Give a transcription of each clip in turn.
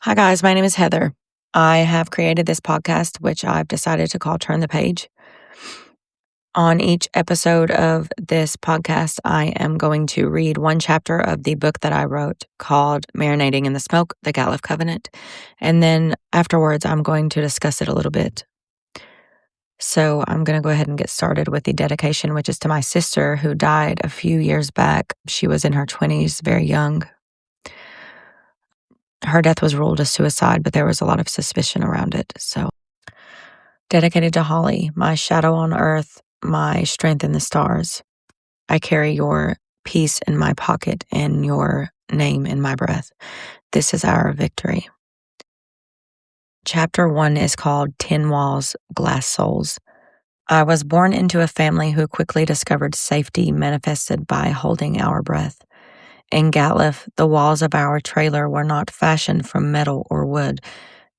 Hi, guys. My name is Heather. I have created this podcast, which I've decided to call Turn the Page. On each episode of this podcast, I am going to read one chapter of the book that I wrote called Marinating in the Smoke, the Gatliff Covenant. And then afterwards, I'm going to discuss it a little bit. So I'm going to go ahead and get started with the dedication, which is to my sister who died a few years back. She was in her 20s, very young. Her death was ruled a suicide, but there was a lot of suspicion around it. So, dedicated to Holly, my shadow on earth, my strength in the stars. I carry your peace in my pocket and your name in my breath. This is our victory. Chapter 1 is called Tin Walls, Glass Souls. I was born into a family who quickly discovered safety manifested by holding our breath. In Gatliff, the walls of our trailer were not fashioned from metal or wood.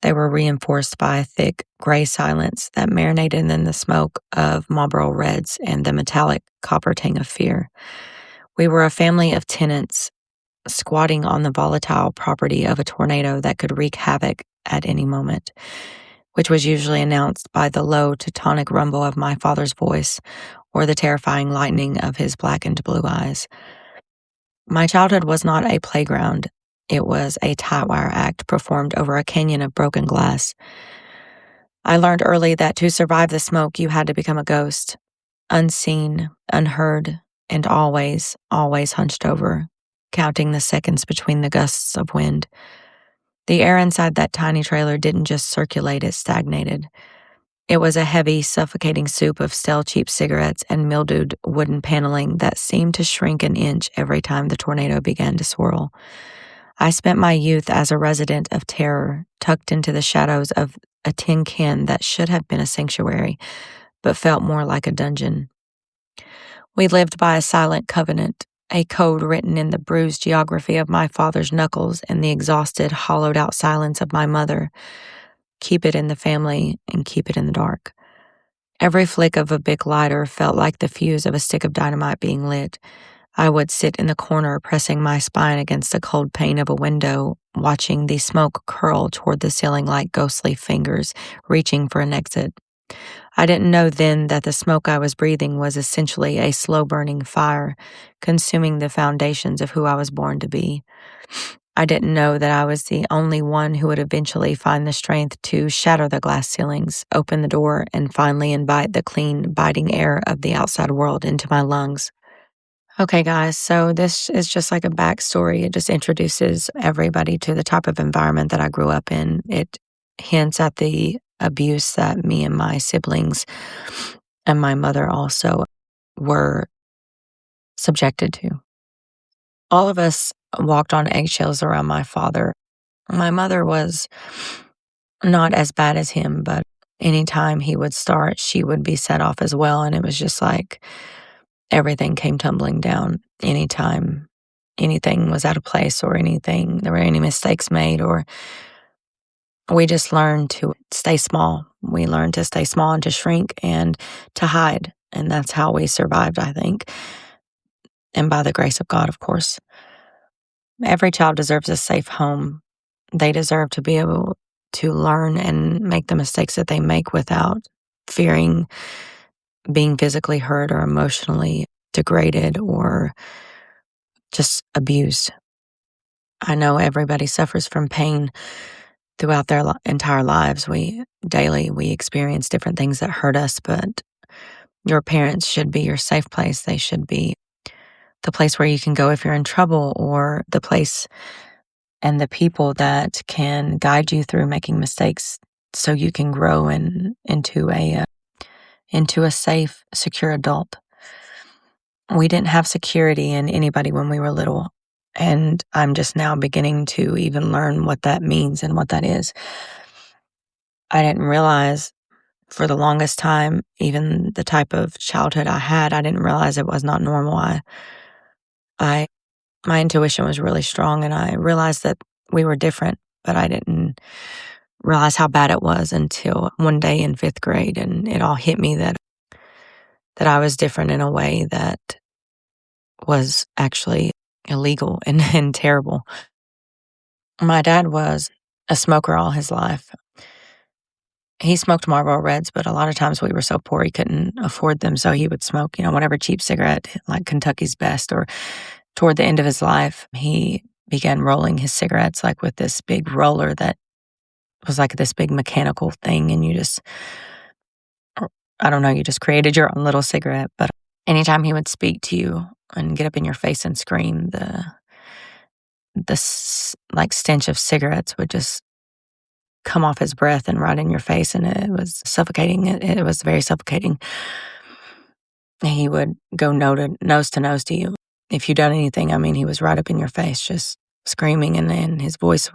They were reinforced by a thick, gray silence that marinated in the smoke of Marlboro Reds and the metallic copper tang of fear. We were a family of tenants squatting on the volatile property of a tornado that could wreak havoc at any moment, which was usually announced by the low, tonic rumble of my father's voice or the terrifying lightning of his blackened blue eyes. My childhood was not a playground. It was a tight-wire act performed over a canyon of broken glass. I learned early that to survive the smoke, you had to become a ghost, unseen, unheard, and always, always hunched over, counting the seconds between the gusts of wind. The air inside that tiny trailer didn't just circulate, it stagnated. It was a heavy, suffocating soup of stale cheap cigarettes and mildewed wooden paneling that seemed to shrink an inch every time the tornado began to swirl. I spent my youth as a resident of terror, tucked into the shadows of a tin can that should have been a sanctuary, but felt more like a dungeon. We lived by a silent covenant, a code written in the bruised geography of my father's knuckles and the exhausted, hollowed-out silence of my mother. Keep it in the family and keep it in the dark. Every flick of a Bic lighter felt like the fuse of a stick of dynamite being lit. I would sit in the corner, pressing my spine against the cold pane of a window, watching the smoke curl toward the ceiling like ghostly fingers, reaching for an exit. I didn't know then that the smoke I was breathing was essentially a slow-burning fire, consuming the foundations of who I was born to be. I didn't know that I was the only one who would eventually find the strength to shatter the glass ceilings, open the door, and finally invite the clean, biting air of the outside world into my lungs. Okay, guys, so this is just like a backstory. It just introduces everybody to the type of environment that I grew up in. It hints at the abuse that me and my siblings and my mother also were subjected to. All of us walked on eggshells around my father. My mother was not as bad as him, but anytime he would start, she would be set off as well. And it was just like everything came tumbling down anytime anything was out of place or anything, there were any mistakes made, or we just learned to stay small. We learned to stay small and to shrink and to hide. And that's how we survived, I think. And by the grace of God, of course. Every child deserves a safe home. They deserve to be able to learn and make the mistakes that they make without fearing being physically hurt or emotionally degraded or just abused. I know everybody suffers from pain throughout their entire lives. We experience different things that hurt us, but your parents should be your safe place. They should be the place where you can go if you're in trouble, or the place and the people that can guide you through making mistakes so you can grow into a safe, secure adult. We didn't have security in anybody when we were little, and I'm just now beginning to even learn what that means and what that is. I didn't realize for the longest time, even the type of childhood I had, I didn't realize it was not normal. My intuition was really strong, and I realized that we were different, but I didn't realize how bad it was until one day in 5th grade, and it all hit me that I was different in a way that was actually illegal and terrible. My dad was a smoker all his life. He smoked Marlboro Reds, but a lot of times we were so poor he couldn't afford them, so he would smoke, whatever cheap cigarette, like Kentucky's Best. Or toward the end of his life, he began rolling his cigarettes, like, with this big roller that was like this big mechanical thing, and you just, I don't know, you just created your own little cigarette. But anytime he would speak to you and get up in your face and scream, like, stench of cigarettes would just come off his breath and right in your face, and it was suffocating. It was very suffocating. He would go nose to nose to you. If you done anything, I mean, he was right up in your face, just screaming, and then his voice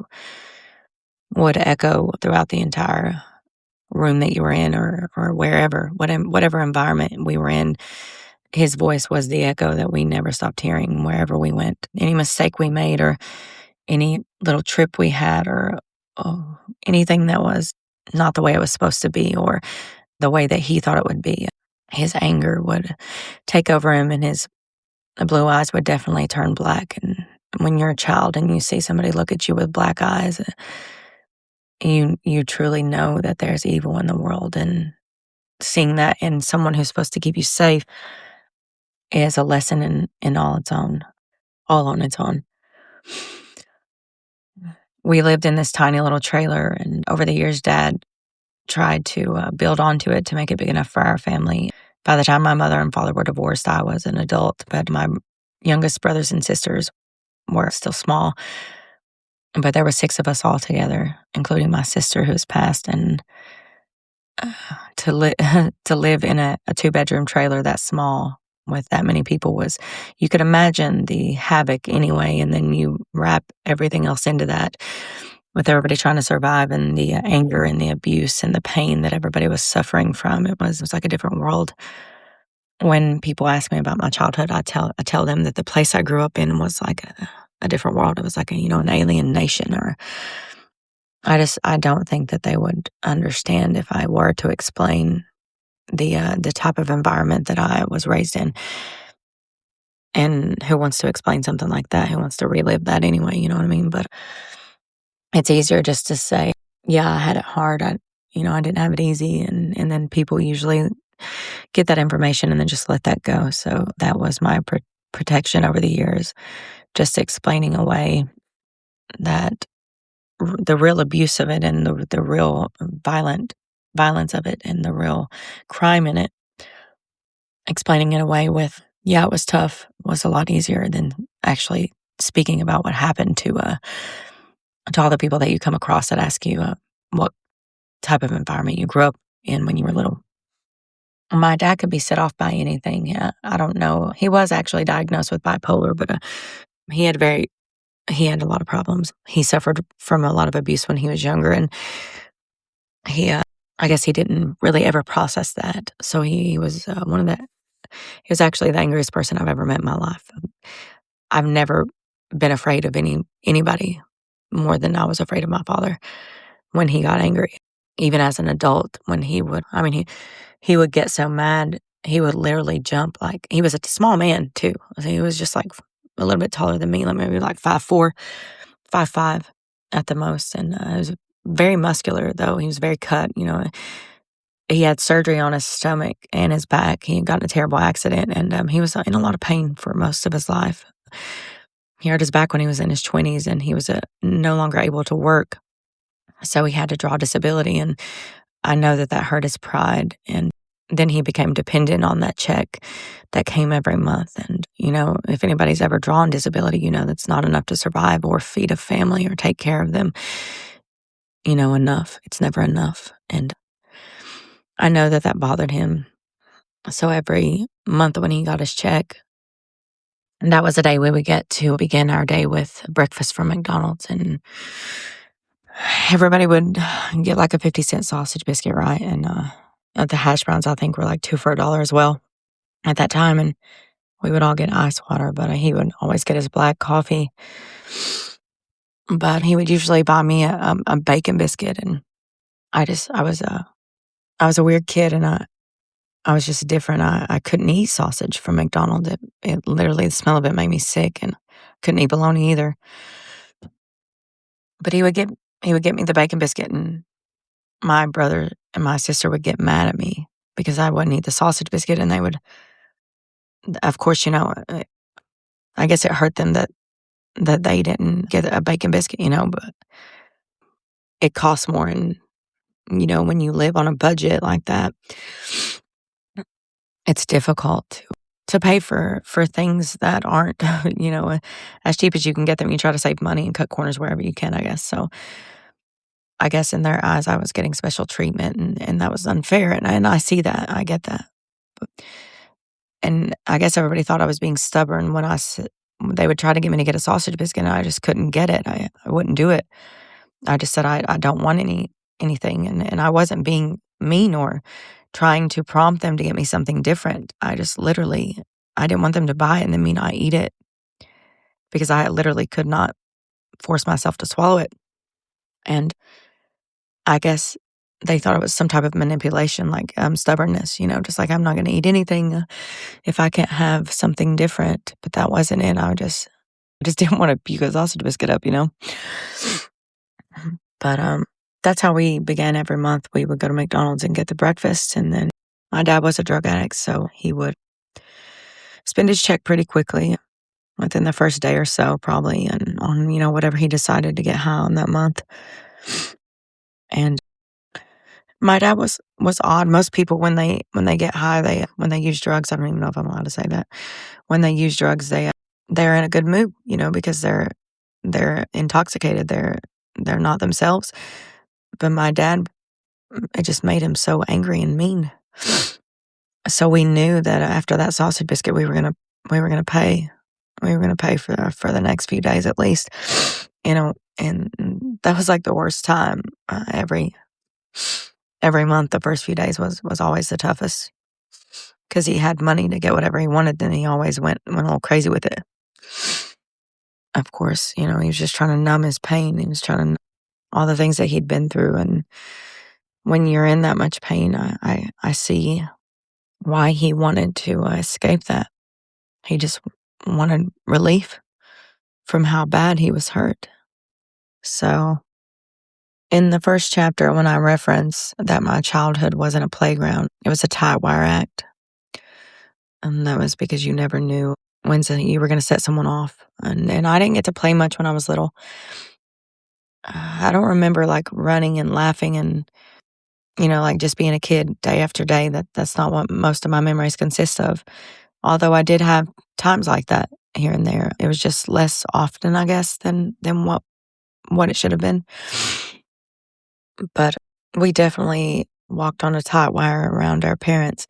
would echo throughout the entire room that you were in, or wherever, whatever environment we were in. His voice was the echo that we never stopped hearing wherever we went. Any mistake we made, or any little trip we had, or anything that was not the way it was supposed to be, or the way that he thought it would be, his anger would take over him, and his blue eyes would definitely turn black. And when you're a child and you see somebody look at you with black eyes, you truly know that there's evil in the world. And seeing that in someone who's supposed to keep you safe is a lesson in all on its own. We lived in this tiny little trailer, and over the years, Dad tried to build onto it to make it big enough for our family. By the time my mother and father were divorced, I was an adult, but my youngest brothers and sisters were still small. But there were 6 of us all together, including my sister who's passed. And to live in a 2-bedroom trailer that small with that many people was, you could imagine the havoc anyway, and then you wrap everything else into that, with everybody trying to survive, and the anger and the abuse and the pain that everybody was suffering from. It was like a different world. When people ask me about my childhood, I tell them that the place I grew up in was like a different world. It was like an alien nation. Or I don't think that they would understand if I were to explain the type of environment that I was raised in. And who wants to explain something like that? Who wants to relive that anyway? You know what I mean? But it's easier just to say, yeah, I had it hard. I didn't have it easy. And then people usually get that information and then just let that go. So that was my protection over the years, just explaining away that the real abuse of it, and the real violence of it, and the real crime in it. Explaining it away with, yeah, it was tough, was a lot easier than actually speaking about what happened to all the people that you come across that ask you what type of environment you grew up in when you were little. My dad could be set off by anything. I don't know. He was actually diagnosed with bipolar, but he had a lot of problems. He suffered from a lot of abuse when he was younger, and I guess he didn't really ever process that. So he was he was actually the angriest person I've ever met in my life. I've never been afraid of anybody more than I was afraid of my father when he got angry. Even as an adult, when he would get so mad, he would literally jump. Like, he was a small man too. He was just like a little bit taller than me, like maybe like 5'4", 5'5" at the most. And he was very muscular, though. He was very cut. He had surgery on his stomach and his back. He had gotten a terrible accident, and he was in a lot of pain for most of his life. He hurt his back when he was in his 20s, and he was no longer able to work. So he had to draw disability, and I know that hurt his pride. And then he became dependent on that check that came every month. And, if anybody's ever drawn disability, that's not enough to survive or feed a family or take care of them. Enough. It's never enough. And I know that bothered him. So every month when he got his check, and that was the day we would get to begin our day with breakfast from McDonald's. And everybody would get like a 50-cent sausage biscuit, right? And the hash browns, I think, were like 2 for $1 as well at that time. And we would all get ice water, but he would always get his black coffee. But he would usually buy me a bacon biscuit. And I was a weird kid, and I was just different. I couldn't eat sausage from McDonald's. It literally, the smell of it made me sick, and couldn't eat bologna either. But he would get he would get me the bacon biscuit, and my brother and my sister would get mad at me because I wouldn't eat the sausage biscuit, and they would, of course, I guess it hurt them that they didn't get a bacon biscuit, but it costs more, and, when you live on a budget like that, it's difficult to pay for things that aren't, as cheap as you can get them. You try to save money and cut corners wherever you can, I guess. So I guess in their eyes, I was getting special treatment, and that was unfair, and I see that. I get that. But and I guess everybody thought I was being stubborn when they would try to get me to get a sausage biscuit, and I just couldn't get it. I wouldn't do it. I just said, "I don't want anything," and I wasn't being mean or trying to prompt them to get me something different. I just literally I didn't want them to buy it and then me not eat it because I literally could not force myself to swallow it, and I guess they thought it was some type of manipulation, like, stubbornness, just like, "I'm not gonna eat anything, if I can't have something different," but that wasn't it. I just didn't wanna puke a sausage biscuit up, you know? But, that's how we began every month. We would go to McDonald's and get the breakfast, and then my dad was a drug addict, so he would spend his check pretty quickly within the first day or so probably and on, whatever he decided to get high on that month. And my dad was odd. Most people when they get high, when they use drugs, I don't even know if I'm allowed to say that. When they use drugs, they're in a good mood, because they're intoxicated. They're not themselves. But my dad, it just made him so angry and mean. So we knew that after that sausage biscuit, we were gonna pay. We were gonna pay for the next few days at least, and that was like the worst time. Every month, the first few days was always the toughest because he had money to get whatever he wanted, then he always went all crazy with it. Of course, he was just trying to numb his pain. He was trying to all the things that he'd been through, and when you're in that much pain, I see why he wanted to escape that. He just wanted relief from how bad he was hurt. So, in the first chapter, when I reference that my childhood wasn't a playground, it was a tight wire act. And that was because you never knew when you were going to set someone off. And I didn't get to play much when I was little. I don't remember like running and laughing and, like just being a kid day after day. That's not what most of my memories consist of. Although I did have times like that here and there. It was just less often, I guess, than what it should have been. But we definitely walked on a tight wire around our parents.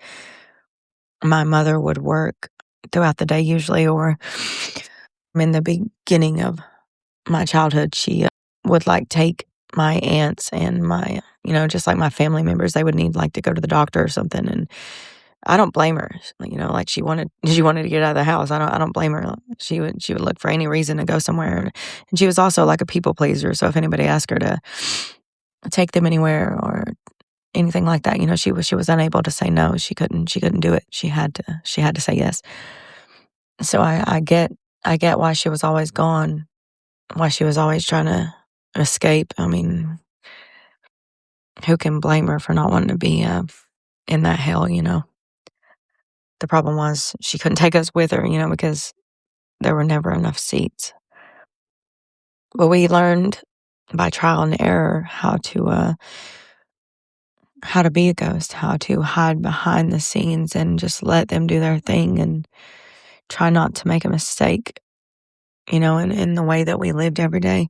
My mother would work throughout the day usually, or in the beginning of my childhood, she would like take my aunts and my, just like my family members, they would need like to go to the doctor or something. And I don't blame her. Like she wanted to get out of the house. I don't blame her. She would look for any reason to go somewhere. And she was also like a people pleaser. So if anybody asked her to take them anywhere or anything like that, she was unable to say no. She couldn't do it. She had to say yes. So I get why she was always gone, why she was always trying to escape. I mean, who can blame her for not wanting to be in that hell? The problem was she couldn't take us with her, because there were never enough seats. But we learned by trial and error how to be a ghost, how to hide behind the scenes and just let them do their thing and try not to make a mistake, in the way that we lived every day.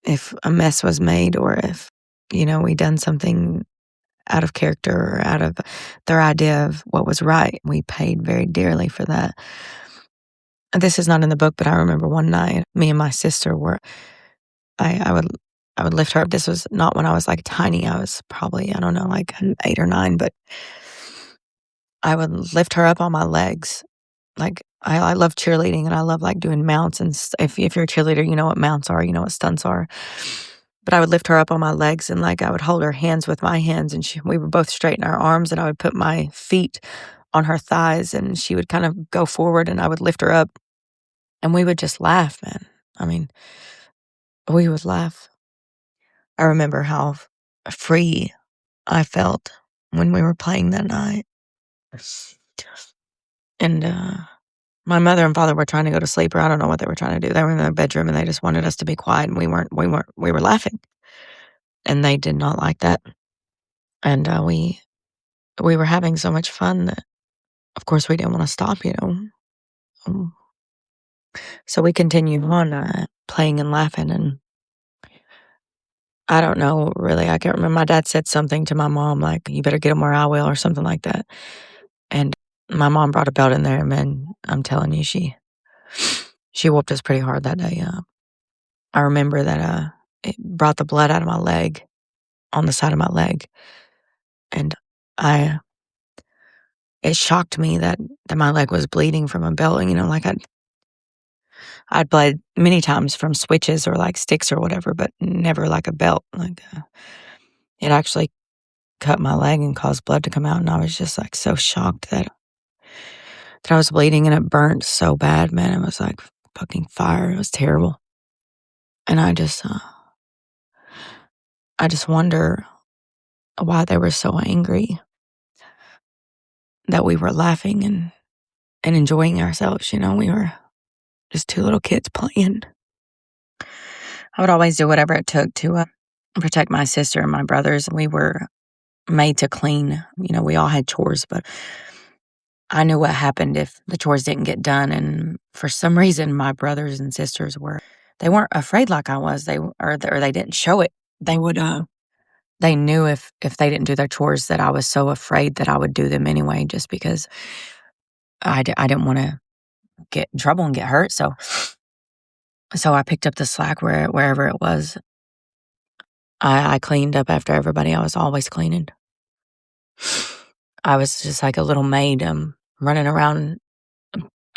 If a mess was made or if, we done something out of character or out of their idea of what was right, we paid very dearly for that. This is not in the book, but I remember one night, me and my sister I would lift her up. This was not when I was like tiny. I was probably, I don't know, like 8 or 9, but I would lift her up on my legs. Like I love cheerleading and I love like doing mounts and if you're a cheerleader, you know what mounts are, you know what stunts are. But I would lift her up on my legs and like I would hold her hands with my hands and we would both straighten our arms and I would put my feet on her thighs and she would kind of go forward and I would lift her up and we would just laugh, man. I mean, we would laugh I remember how free I felt when we were playing that night. And my mother and father were trying to go to sleep, or I don't know what they were trying to do. They were in their bedroom and they just wanted us to be quiet, and we were laughing. And they did not like that. And we were having so much fun that, of course, we didn't want to stop, Um, So we continued on playing and laughing. And I don't know, really. I can't remember. My dad said something to my mom, like, "You better get him where I will," or something like that. And my mom brought a belt in there, and man, I'm telling you, she whooped us pretty hard that day. I remember that it brought the blood out of my leg, on the side of my leg, and I it shocked me that my leg was bleeding from a belt. Like I'd bled many times from switches or like sticks or whatever, but never like a belt. Like it actually cut my leg and caused blood to come out, and I was just like so shocked that I was bleeding, and it burnt so bad, man. It was like fucking fire. It was terrible. And I just wonder why they were so angry that we were laughing and enjoying ourselves. We were just two little kids playing. I would always do whatever it took to protect my sister and my brothers. We were made to clean. We all had chores, but I knew what happened if the chores didn't get done. And for some reason, my brothers and sisters they weren't afraid like I was. Or they didn't show it. They knew if they didn't do their chores that I was so afraid that I would do them anyway, just because I didn't want to get in trouble and get hurt. So I picked up the slack wherever it was. I cleaned up after everybody. I was always cleaning. I was just like a little maid, running around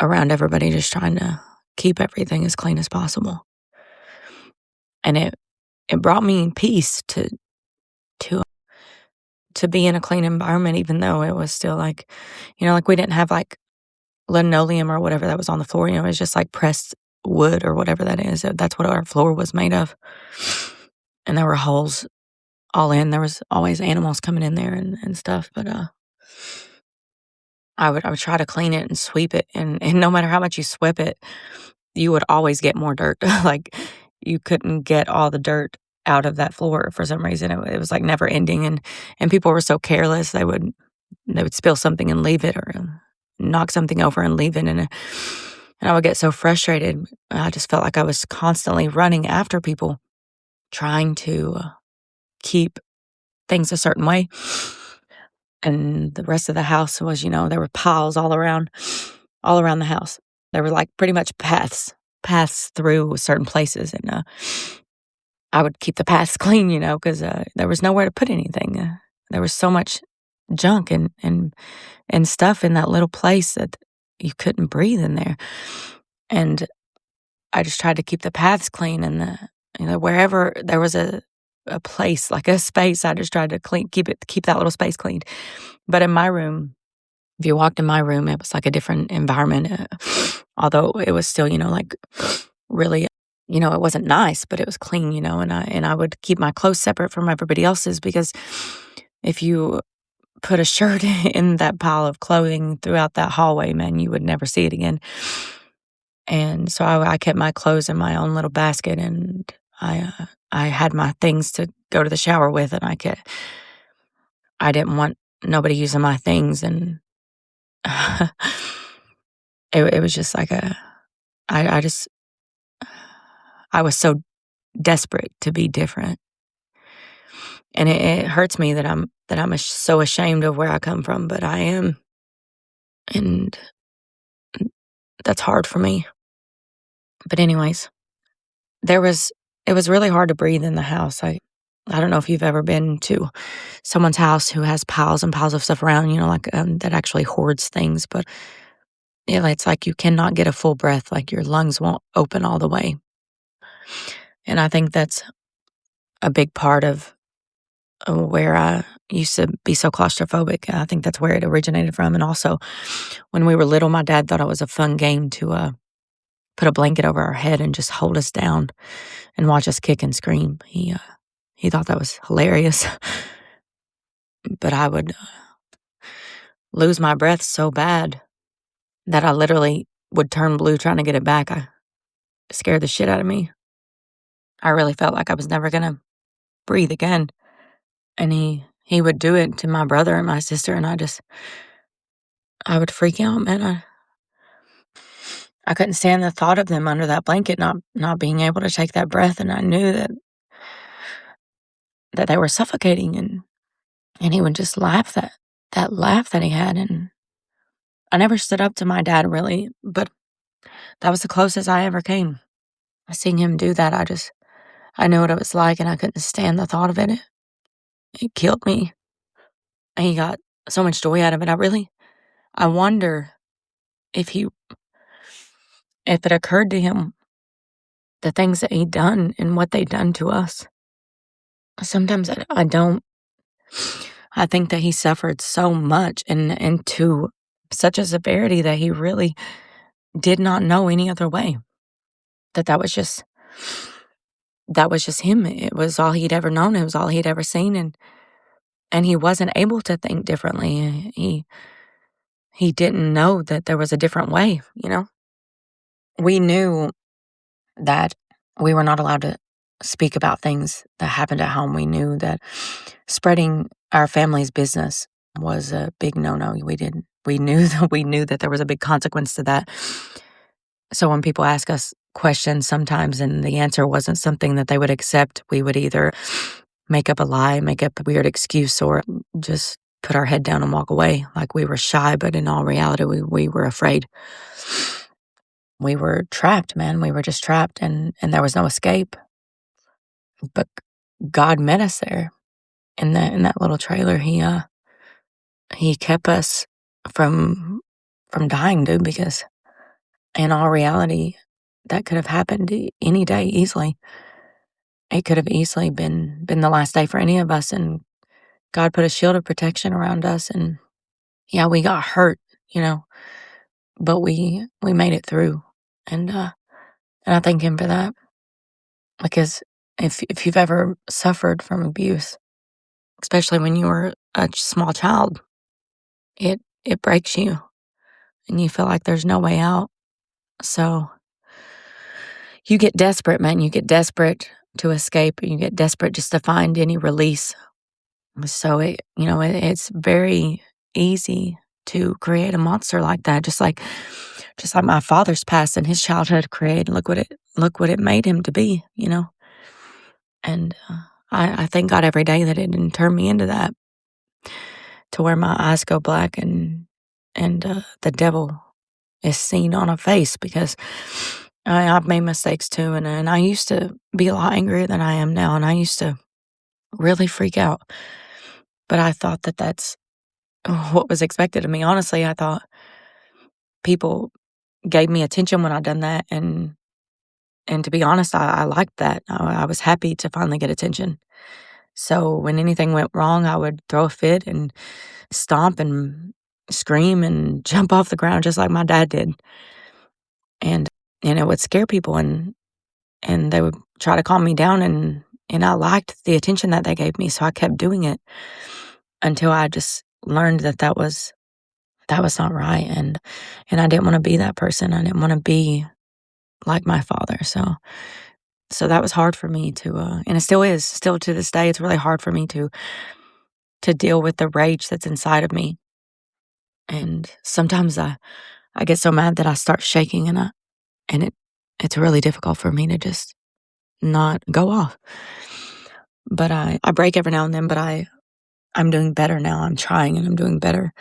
everybody, just trying to keep everything as clean as possible. And it brought me peace to be in a clean environment, even though it was still like, like we didn't have like linoleum or whatever that was on the floor. It was just like pressed wood or whatever that is. That's what our floor was made of. And there were holes all in. There was always animals coming in there and stuff. But I would try to clean it and sweep it. And no matter how much you sweep it, you would always get more dirt. Like you couldn't get all the dirt out of that floor for some reason. It was like never ending. And people were so careless. They would spill something and leave it, or knock something over and leave it. And I would get so frustrated. I just felt like I was constantly running after people, trying to keep things a certain way. And the rest of the house was, there were piles all around the house. There were like pretty much paths through certain places. And I would keep the paths clean, because there was nowhere to put anything. There was so much junk and stuff in that little place that you couldn't breathe in there. And I just tried to keep the paths clean, and wherever there was a place, like a space, I just tried to keep that little space clean. But in my room, if you walked in my room, it was like a different environment. Although it was still, like really, it wasn't nice, but it was clean, and I would keep my clothes separate from everybody else's, because if you put a shirt in that pile of clothing throughout that hallway, man, you would never see it again. And so I kept my clothes in my own little basket, and I had my things to go to the shower with, and I didn't want nobody using my things. And it was just like I was so desperate to be different. And it hurts me that I'm so ashamed of where I come from, but I am. And that's hard for me. But anyways, it was really hard to breathe in the house. I don't know if you've ever been to someone's house who has piles and piles of stuff around, like that actually hoards things. But it's like you cannot get a full breath, like your lungs won't open all the way. And I think that's a big part of where I used to be so claustrophobic. I think that's where it originated from. And also, when we were little, my dad thought it was a fun game to put a blanket over our head and just hold us down and watch us kick and scream. He he thought that was hilarious. But I would lose my breath so bad that I literally would turn blue trying to get it back. It scared the shit out of me. I really felt like I was never gonna breathe again. And he would do it to my brother and my sister, and I would freak out, man. I couldn't stand the thought of them under that blanket not being able to take that breath, and I knew that they were suffocating, and he would just laugh that laugh that he had, and I never stood up to my dad really, but that was the closest I ever came. Seeing him do that, I knew what it was like, and I couldn't stand the thought of it. It killed me. And he got so much joy out of it. I wonder if it occurred to him the things that he'd done and what they'd done to us. Sometimes I don't. I think that he suffered so much and to such a severity that he really did not know any other way. That was just him. It was all he'd ever known. It was all he'd ever seen, and he wasn't able to think differently. He didn't know that there was a different way, you know? We knew that we were not allowed to speak about things that happened at home. We knew that spreading our family's business was a big no-no. We knew that there was a big consequence to that. So when people ask us questions sometimes and the answer wasn't something that they would accept, we would either make up a lie, make up a weird excuse, or just put our head down and walk away like we were shy, but in all reality, we were afraid. We were trapped, man. We were just trapped, and there was no escape. But God met us there in that little trailer. He kept us from dying, dude, because in all reality, that could have happened any day easily. It could have easily been the last day for any of us, and God put a shield of protection around us, and yeah, we got hurt, but we made it through, and I thank Him for that, because if you've ever suffered from abuse, especially when you were a small child, it breaks you, and you feel like there's no way out. So you get desperate, man. You get desperate to escape, and you get desperate just to find any release. So it's very easy to create a monster like that, just like my father's past and his childhood created. Look what it made him to be, And I thank God every day that it didn't turn me into that, to where my eyes go black and the devil is seen on a face, because I've made mistakes too, and I used to be a lot angrier than I am now, and I used to really freak out. But I thought that that's what was expected of me. Honestly, I thought people gave me attention when I done that, and to be honest, I liked that. I was happy to finally get attention. So when anything went wrong, I would throw a fit and stomp and scream and jump off the ground just like my dad did. And it would scare people, and they would try to calm me down, and I liked the attention that they gave me, so I kept doing it until I just learned that was not right, and I didn't want to be that person. I didn't want to be like my father. So that was hard for me to, and it still is, still to this day, it's really hard for me to deal with the rage that's inside of me. And sometimes I get so mad that I start shaking, and it's really difficult for me to just not go off. But I break every now and then, but I'm doing better now. I'm trying, and I'm doing better.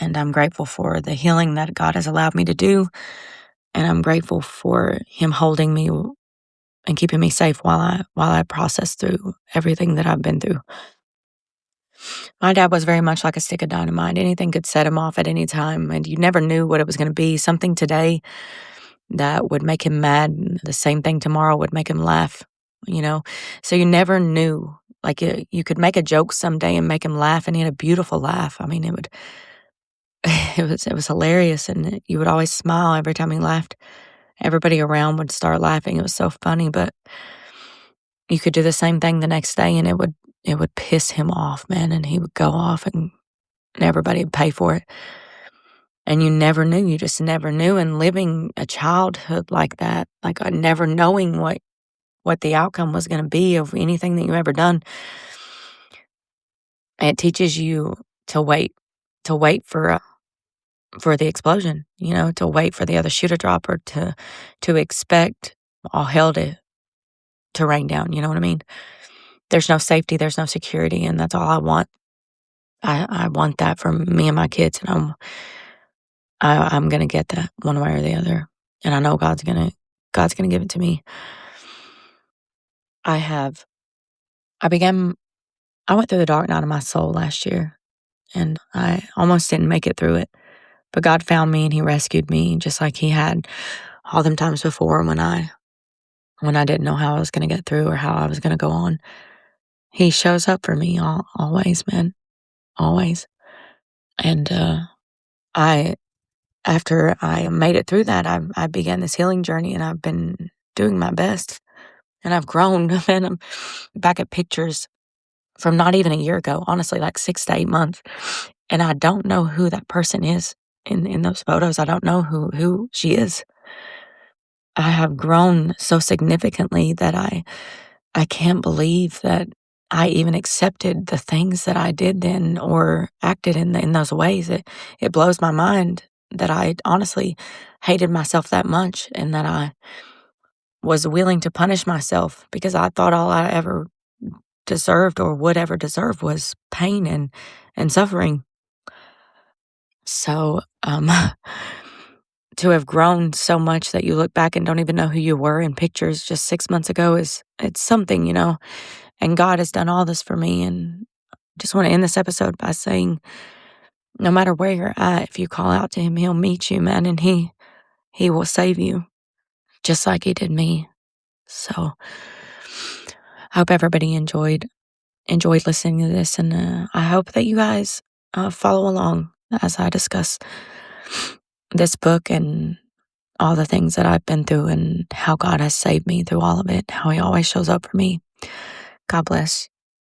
And I'm grateful for the healing that God has allowed me to do. And I'm grateful for Him holding me and keeping me safe while I process through everything that I've been through. My dad was very much like a stick of dynamite. Anything could set him off at any time, and you never knew what it was going to be. Something today that would make him mad, the same thing tomorrow would make him laugh, So you never knew. Like, you could make a joke someday and make him laugh, and he had a beautiful laugh. I mean, it was hilarious, and you would always smile every time he laughed. Everybody around would start laughing. It was so funny, but you could do the same thing the next day and it would piss him off, man, and he would go off and everybody would pay for it. And you never knew, you just never knew. And living a childhood like that, like never knowing what the outcome was going to be of anything that you ever done, it teaches you to wait for the explosion, to wait for the other shoe to drop, or to expect all hell to rain down. You know what I mean? There's no safety, there's no security, and that's all I want. I want that for me and my kids, and I'm gonna get that one way or the other, and I know God's gonna give it to me. I went through the dark night of my soul last year, and I almost didn't make it through it, but God found me and He rescued me, just like He had all them times before when I didn't know how I was gonna get through or how I was gonna go on. He shows up for me always, man, always. And after I made it through that, I began this healing journey, and I've been doing my best, and I've grown. Man, I'm back at pictures from not even a year ago, honestly, like 6 to 8 months, and I don't know who that person is in those photos. I don't know who she is. I have grown so significantly that I can't believe that I even accepted the things that I did then or acted in those ways. It blows my mind that I honestly hated myself that much, and that I was willing to punish myself because I thought all I ever deserved or would ever deserve was pain and suffering. So, to have grown so much that you look back and don't even know who you were in pictures just 6 months ago it's something, and God has done all this for me. And just want to end this episode by saying, no matter where you're at, if you call out to Him, He'll meet you, man, and He will save you, just like He did me. So I hope everybody enjoyed listening to this, and I hope that you guys follow along as I discuss this book and all the things that I've been through and how God has saved me through all of it, how He always shows up for me. God bless.